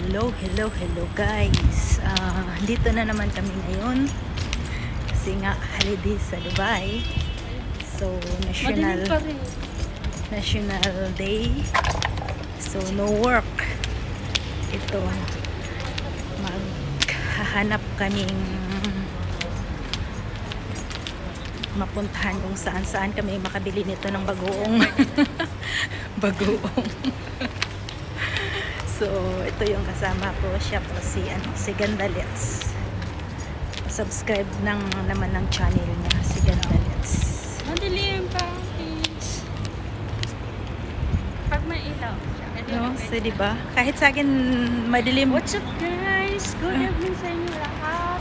Hello guys. Dito na naman kami ngayon kasi nga holiday sa Dubai. So national day. So no work. Ito maghahanap kaming mapuntahan kung saan kami makabili nito ng bagoong bagoong. So, ito yung kasama ko. Siya po si Gandalets. Subscribe naman ng channel niya, si Gandalets. Madilim pa, please. Pag may ilaw. No, so diba? Kahit sa akin madilim. What's up guys? Good evening sa inyo lahat.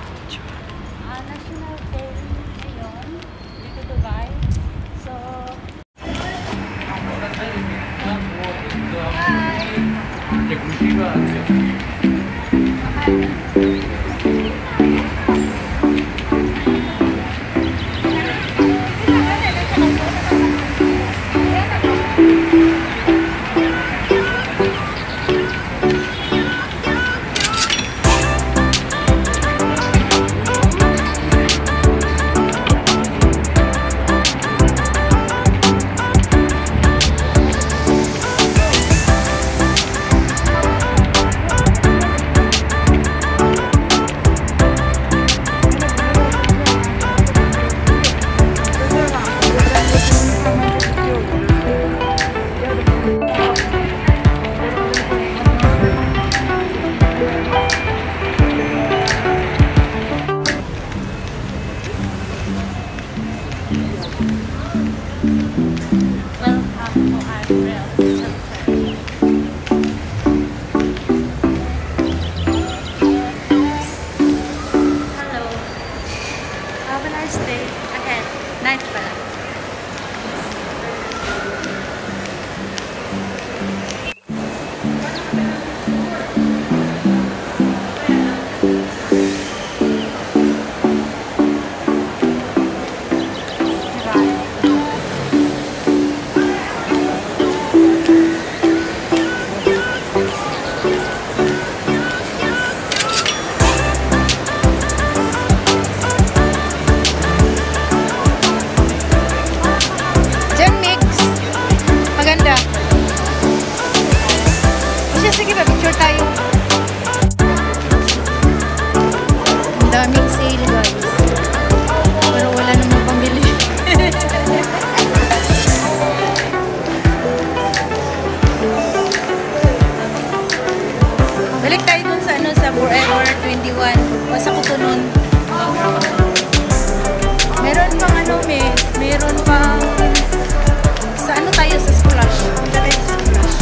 National Day ngayon dito Dubai. So, sige ba, picture tayo. Ang daming sale guys. Pero wala namang pambili. Balik tayo dun sa Forever 21. Basta ko nun. Meron pang meron pang sa tayo sa Splash. Punta tayo sa Splash.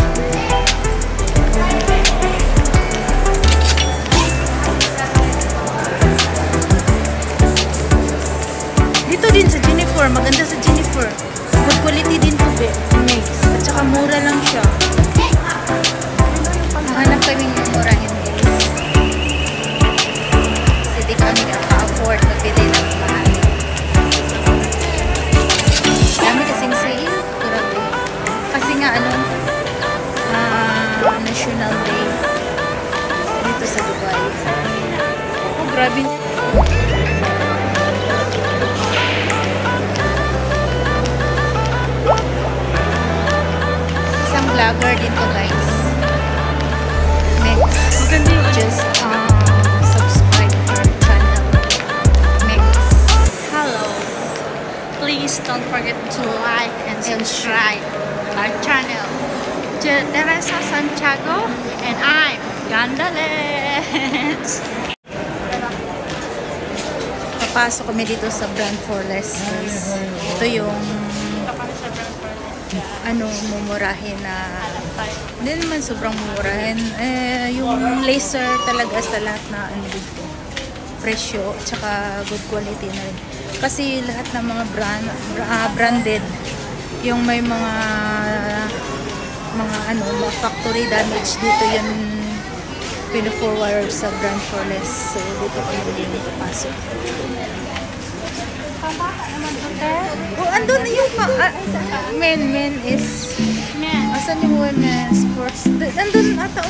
Dito din sa Jennifer, maganda sa Jennifer. Good quality din to be. At saka mura lang siya. Hanap kami yung murahin guys. Kasi di kami ka-afford na pili ng mahal. Dami kasing sale. Grabe. Kasi nga National Day dito sa Dubai. Oh, grabe. Isang vlogger dito guys. Next, just subscribe to our channel. Next, hello. Please don't forget to like and subscribe our channel. Teresa Santiago and I'm Gandalets. Papasok kami dito sa Brand for Less guys. Ito yung mumurahin na hindi naman sobrang mumurahin. Yung laser talaga sa lahat na dito. Presyo, tsaka good quality na rin. Kasi lahat ng mga branded, yung may mga factory damage dito yun pino-forward sa Brand for Less. So dito kami din pasok. Oh, andun na yung men is asan yung women's sports? Andun ata.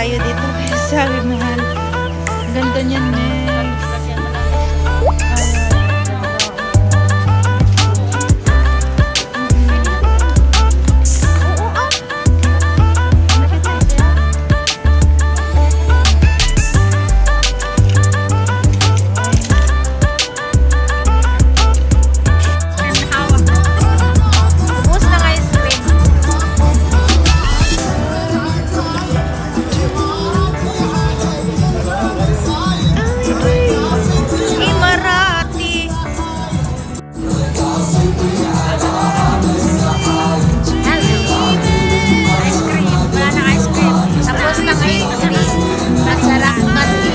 tayo dito. Sabi mahal. Ganda niyan, men. Lagyan mo lang. Ubus ng ice cream. Imarati. Ice cream. Wala na ice cream. Tapos ng ice cream. Masarap kasi.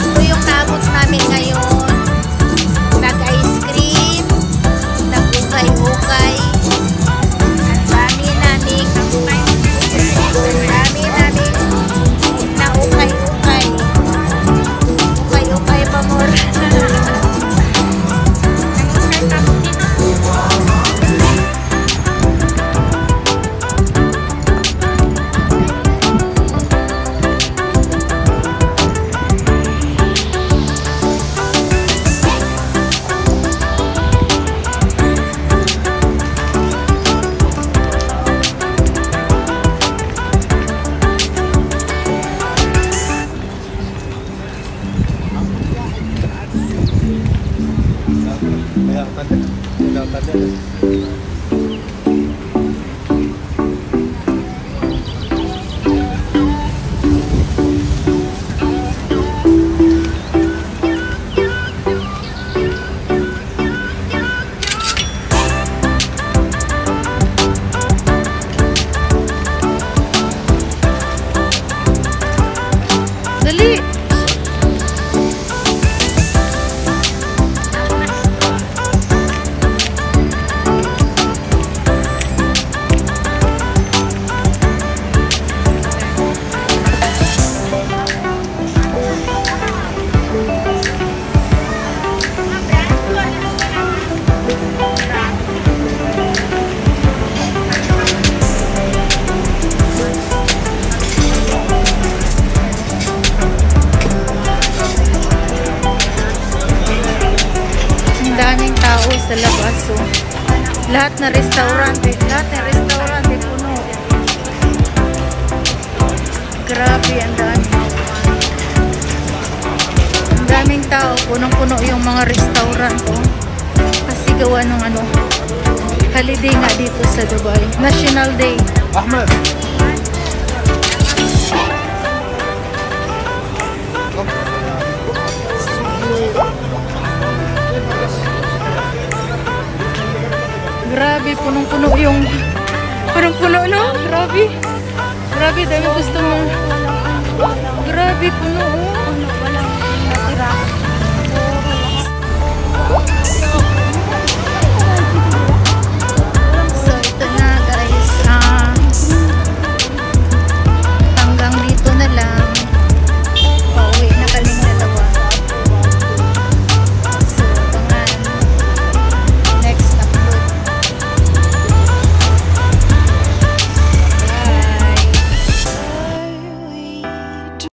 Ito yung naabot namin ngayon. Nag-ice cream. Nag-ukay-ukay. Ang dami namin. Na ukay-ukay. Ukay-ukay pa more. Dali! Ang daming tao sa labas. So, lahat na restaurante puno. Grabe, ang dami. Ang daming tao, punong-puno yung mga restaurant. Oh. Kasi gawa ng holiday nga dito sa Dubai. National Day. Ahmed. Grabe, punong-puno yung... Punong-puno, no? Grabe. Grabe, dami gusto mo. Grabe, puno, oh.